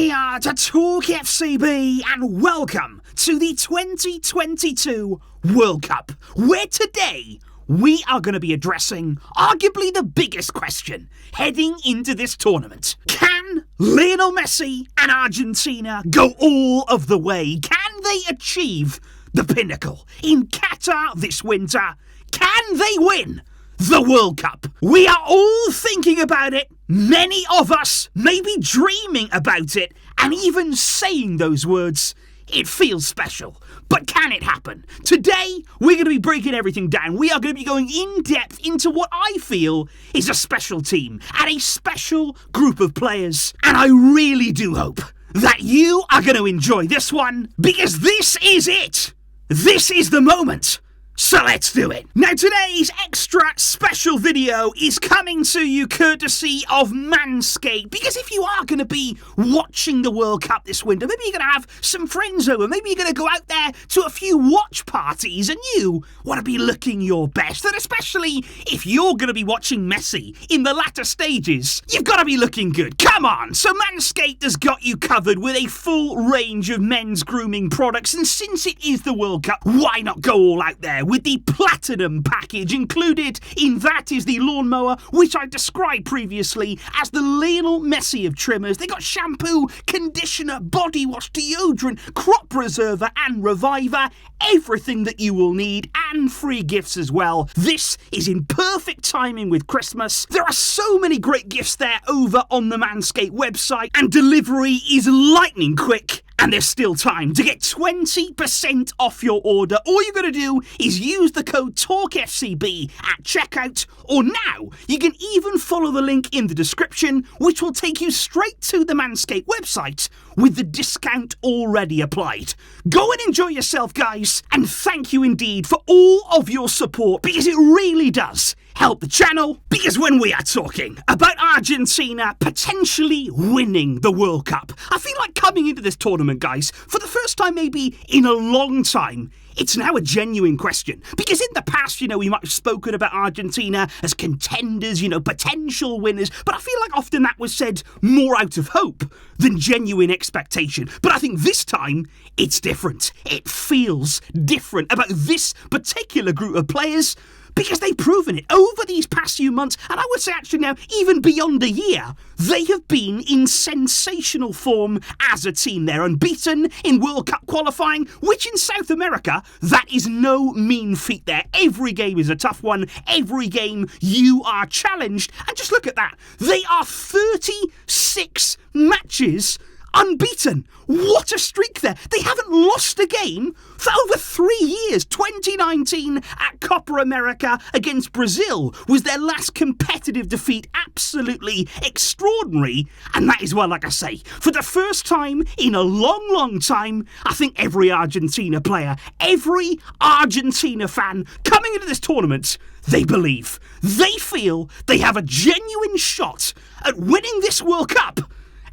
here to TalkFCB and welcome to the 2022 World Cup, where today we are going to be addressing arguably the biggest question heading into this tournament. Can Lionel Messi and Argentina go all of the way? Can they achieve the pinnacle in Qatar this winter? Can they win the World Cup? We are all thinking about it. Many of us may be dreaming about it and even saying those words. It feels special, but can it happen? Today, we're going to be breaking everything down. We are going to be going in depth into what I feel is a special team and a special group of players. And I really do hope that you are going to enjoy this one, because this is it. This is the moment. So let's do it. Now, today's extra special video is coming to you courtesy of Manscaped, because if you are going to be watching the World Cup this winter, maybe you're going to have some friends over, maybe you're going to go out there to a few watch parties and you want to be looking your best, and especially if you're going to be watching Messi in the latter stages, you've got to be looking good. Come on. So Manscaped has got you covered with a full range of men's grooming products, and since it is the World Cup, why not go all out there with the platinum package? Included in that is the lawnmower, which I described previously as the Lionel Messi of trimmers. They got shampoo, conditioner, body wash, deodorant, crop preserver and reviver, everything that you will need, and free gifts as well. This is in perfect timing with Christmas. There are so many great gifts there over on the Manscaped website, and delivery is lightning quick. And there's still time to get 20% off your order. All you're going to do is use the code TalkFCB at checkout, or now you can even follow the link in the description, which will take you straight to the Manscaped website with the discount already applied. Go and enjoy yourself, guys, and thank you indeed for all of your support, because it really does help the channel. Because when we are talking about Argentina potentially winning the World Cup, I feel like coming into this tournament, guys, for the first time maybe in a long time, it's now a genuine question. Because in the past, we might have spoken about Argentina as contenders, potential winners, but I feel like often that was said more out of hope than genuine expectation. But I think this time, it's different. It feels different about this particular group of players, because they've proven it over these past few months, and I would say actually now even beyond a year, they have been in sensational form as a team. They're unbeaten in World Cup qualifying, which in South America, that is no mean feat there. Every game is a tough one. Every game you are challenged. And just look at that. They are 36 matches unbeaten. What a streak there. They haven't lost a game for over 3 years. 2019 at Copa America against Brazil was their last competitive defeat. Absolutely extraordinary. And that is, well, like I say, for the first time in a long, long time, I think every Argentina player, every Argentina fan coming into this tournament, they believe, they feel they have a genuine shot at winning this World Cup.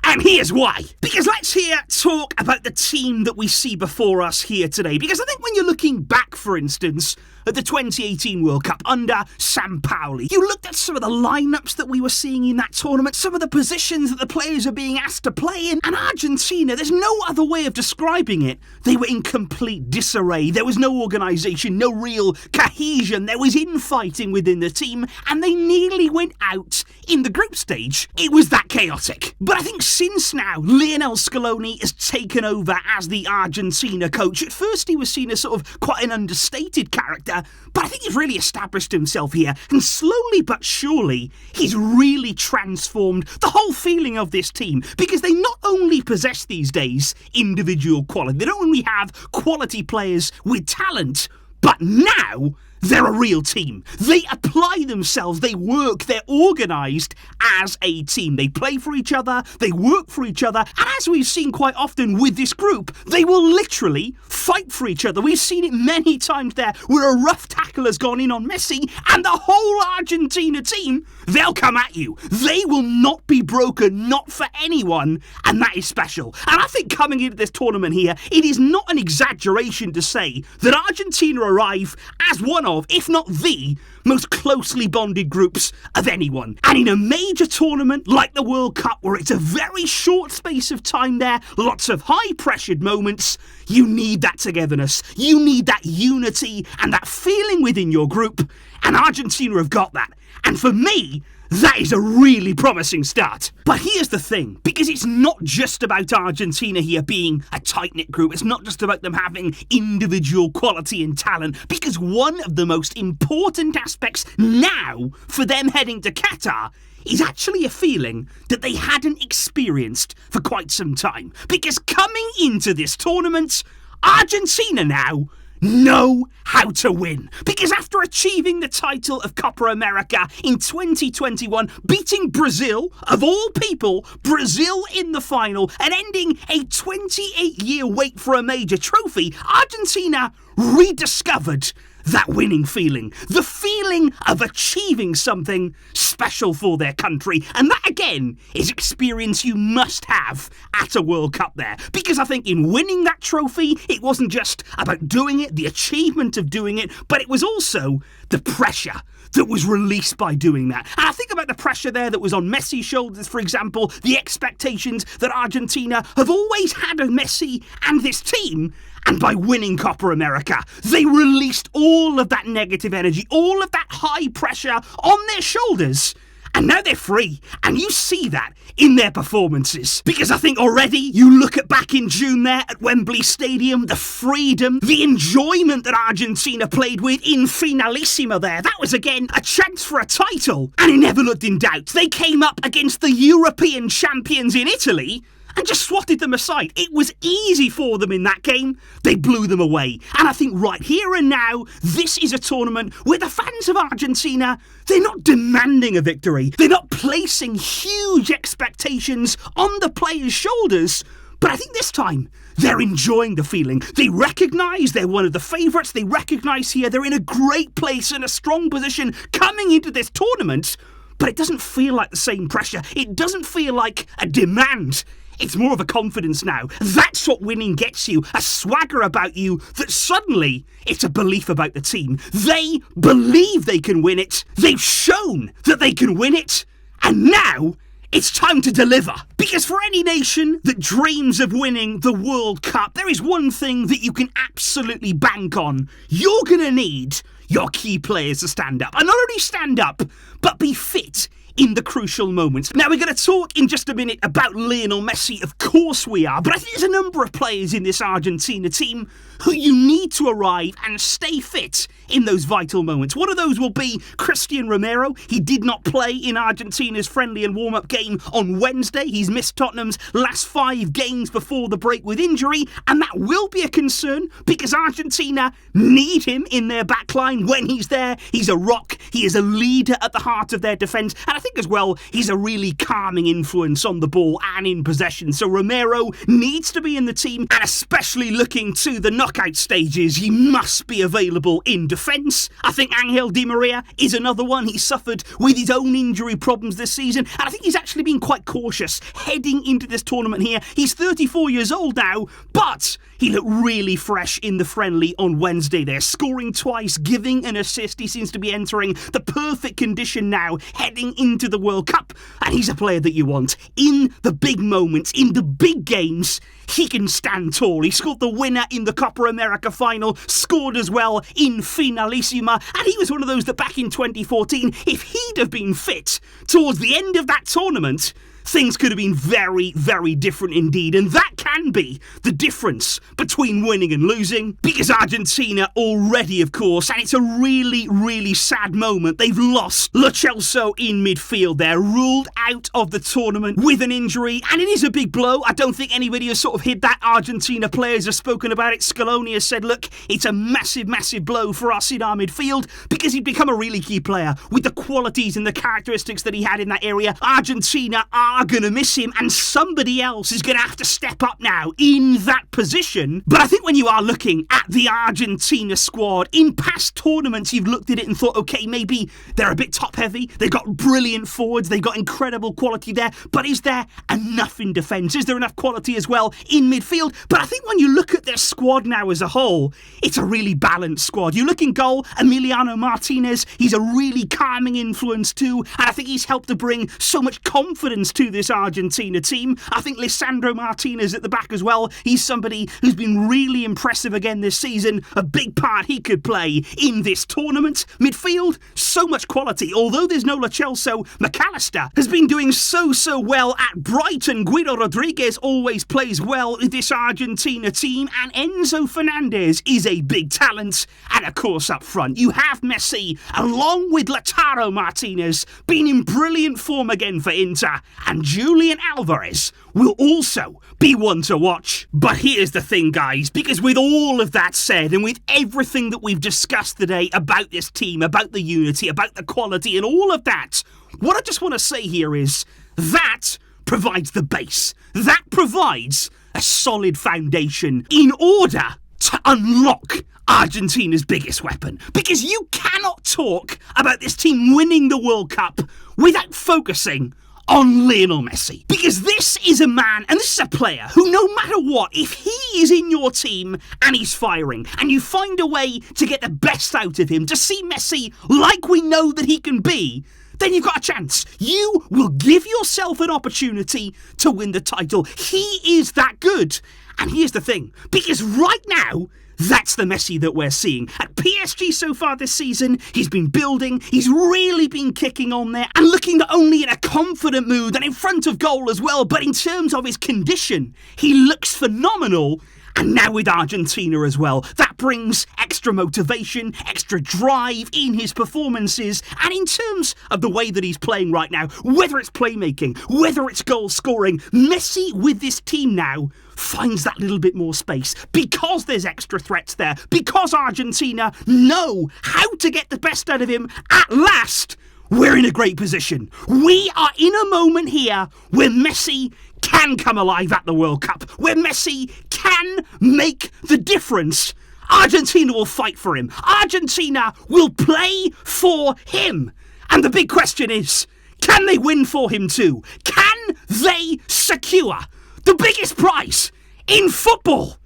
And here's why. Because let's talk about the team that we see before us here today. Because I think when you're looking back, for instance, at the 2018 World Cup under Sampaoli, you looked at some of the lineups that we were seeing in that tournament, some of the positions that the players are being asked to play in, and Argentina, there's no other way of describing it. They were in complete disarray. There was no organisation, no real cohesion. There was infighting within the team, and they nearly went out in the group stage. It was that chaotic. But I think since now, Lionel Scaloni has taken over as the Argentina coach. At first, he was seen as sort of quite an understated character, but I think he's really established himself here, and slowly but surely, he's really transformed the whole feeling of this team, because they not only possess these days individual quality, they don't only have quality players with talent, but now they're a real team. They apply themselves, they work, they're organised as a team. They play for each other, they work for each other, and as we've seen quite often with this group, they will literally fight for each other. We've seen it many times there where a rough tackle has gone in on Messi, and the whole Argentina team, they'll come at you. They will not be broken, not for anyone, and that is special. And I think coming into this tournament here, it is not an exaggeration to say that Argentina arrive as one of of, if not the, most closely bonded groups of anyone. And in a major tournament like the World Cup, where it's a very short space of time there, lots of high-pressured moments, you need that togetherness. You need that unity and that feeling within your group, and Argentina have got that. And for me, that is a really promising start. But here's the thing, because it's not just about Argentina here being a tight-knit group, it's not just about them having individual quality and talent, because one of the most important aspects now for them heading to Qatar is actually a feeling that they hadn't experienced for quite some time. Because coming into this tournament, Argentina now know how to win. Because after achieving the title of Copa America in 2021, beating Brazil, of all people, Brazil in the final, and ending a 28-year wait for a major trophy, Argentina rediscovered that winning feeling. The feeling of achieving something special for their country. And that, again, is experience you must have at a World Cup there. Because I think in winning that trophy, it wasn't just about doing it, the achievement of doing it, but it was also the pressure that was released by doing that. And I think about the pressure there that was on Messi's shoulders, for example, the expectations that Argentina have always had of Messi and this team. And by winning Copa America, they released all of that negative energy, all of that high pressure on their shoulders. And now they're free. And you see that in their performances. Because I think already you look at back in June there at Wembley Stadium, the freedom, the enjoyment that Argentina played with in Finalissima there. That was again a chance for a title. And it never looked in doubt. They came up against the European champions in Italy and just swatted them aside. It was easy for them in that game. They blew them away. And I think right here and now, this is a tournament where the fans of Argentina, they're not demanding a victory. They're not placing huge expectations on the players' shoulders. But I think this time, they're enjoying the feeling. They recognise they're one of the favourites. They recognise here they're in a great place and a strong position coming into this tournament. But it doesn't feel like the same pressure. It doesn't feel like a demand. It's more of a confidence now. That's what winning gets you. A swagger about you that suddenly it's a belief about the team. They believe they can win it. They've shown that they can win it. And now it's time to deliver. Because for any nation that dreams of winning the World Cup, there is one thing that you can absolutely bank on. You're going to need your key players to stand up. And not only stand up, but be fit in the crucial moments. Now, we're going to talk in just a minute about Lionel Messi. Of course we are. But I think there's a number of players in this Argentina team who you need to arrive and stay fit in those vital moments. One of those will be Cristian Romero. He did not play in Argentina's friendly and warm-up game on Wednesday. He's missed Tottenham's last 5 games before the break with injury, and that will be a concern because Argentina need him in their backline when he's there. He's a rock. He is a leader at the heart of their defence, and I think as well, he's a really calming influence on the ball and in possession. So Romero needs to be in the team, and especially looking to the knockout stages, he must be available in defence. I think Angel Di Maria is another one. He suffered with his own injury problems this season, and I think he's actually been quite cautious heading into this tournament here. He's 34 years old now, but he looked really fresh in the friendly on Wednesday there, scoring twice, giving an assist. He seems to be entering the perfect condition now, heading into the World Cup, and he's a player that you want. In the big moments, in the big games, he can stand tall. He scored the winner in the Copa America final, scored as well in Finalissima, and he was one of those that back in 2014, if he'd have been fit towards the end of that tournament, things could have been very, very different indeed. And that can be the difference between winning and losing. Because Argentina already, of course, and it's a really, really sad moment, they've lost Lo Celso in midfield there, ruled out of the tournament with an injury. And it is a big blow. I don't think anybody has sort of hid that. Argentina players have spoken about it. Scaloni has said, look, it's a massive, massive blow for us in our midfield because he'd become a really key player with the qualities and the characteristics that he had in that area. Argentina are are going to miss him, and somebody else is going to have to step up now in that position. But I think when you are looking at the Argentina squad, in past tournaments, you've looked at it and thought, okay, maybe they're a bit top-heavy, they've got brilliant forwards, they've got incredible quality there, but is there enough in defence? Is there enough quality as well in midfield? But I think when you look at their squad now as a whole, it's a really balanced squad. You look in goal, Emiliano Martinez, he's a really calming influence too, and I think he's helped to bring so much confidence to this Argentina team. I think Lisandro Martinez at the back as well, he's somebody who's been really impressive again this season, a big part he could play in this tournament. Midfield, so much quality, although there's no Lo Celso, McAllister has been doing so well at Brighton. Guido Rodriguez always plays well with this Argentina team, and Enzo Fernandez is a big talent. And of course up front, you have Messi, along with Lautaro Martinez, being in brilliant form again for Inter, and Julian Alvarez will also be one to watch. But here's the thing, guys, because with all of that said, and with everything that we've discussed today about this team, about the unity, about the quality and all of that, what I just want to say here is that provides the base. That provides a solid foundation in order to unlock Argentina's biggest weapon. Because you cannot talk about this team winning the World Cup without focusing on Lionel Messi. Because this is a man, and this is a player, who no matter what, if he is in your team and he's firing, and you find a way to get the best out of him, to see Messi like we know that he can be, then you've got a chance. You will give yourself an opportunity to win the title. He is that good. And here's the thing, because right now, that's the Messi that we're seeing. At PSG so far this season, he's been building, he's really been kicking on there, and looking not only in a confident mood and in front of goal as well, but in terms of his condition, he looks phenomenal. And now with Argentina as well, that brings extra motivation, extra drive in his performances. And in terms of the way that he's playing right now, whether it's playmaking, whether it's goal scoring, Messi with this team now finds that little bit more space because there's extra threats there, because Argentina know how to get the best out of him. At last, we're in a great position. We are in a moment here where Messi can come alive at the World Cup, where Messi can make the difference. Argentina will fight for him. Argentina will play for him. And the big question is, can they win for him too? Can they secure the biggest prize in football?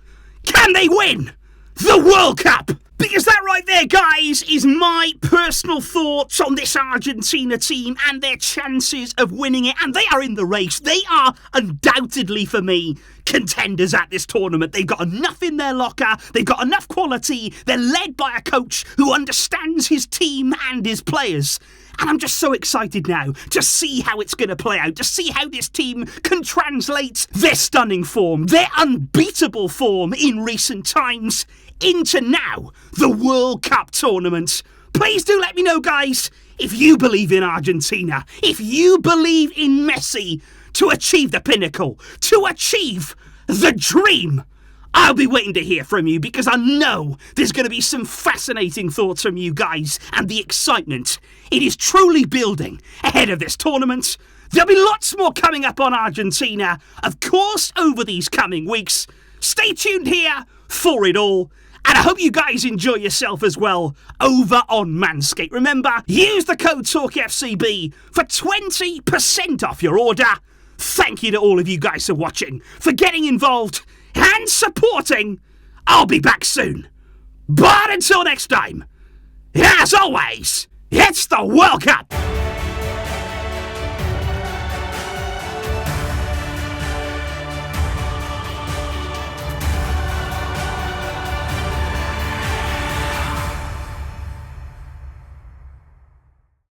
Can they win the World Cup? Because that right there, guys, is my personal thoughts on this Argentina team and their chances of winning it. And they are in the race. They are undoubtedly, for me, contenders at this tournament. They've got enough in their locker. They've got enough quality. They're led by a coach who understands his team and his players. And I'm just so excited now to see how it's going to play out, to see how this team can translate their stunning form, their unbeatable form in recent times, into now the World Cup tournament. Please do let me know, guys, if you believe in Argentina, if you believe in Messi to achieve the pinnacle, to achieve the dream. I'll be waiting to hear from you because I know there's going to be some fascinating thoughts from you guys, and the excitement, it is truly building ahead of this tournament. There'll be lots more coming up on Argentina, of course, over these coming weeks. Stay tuned here for it all. And I hope you guys enjoy yourself as well over on Manscaped. Remember, use the code TalkFCB for 20% off your order. Thank you to all of you guys for watching, for getting involved and supporting. I'll be back soon. But until next time, as always, it's the World Cup.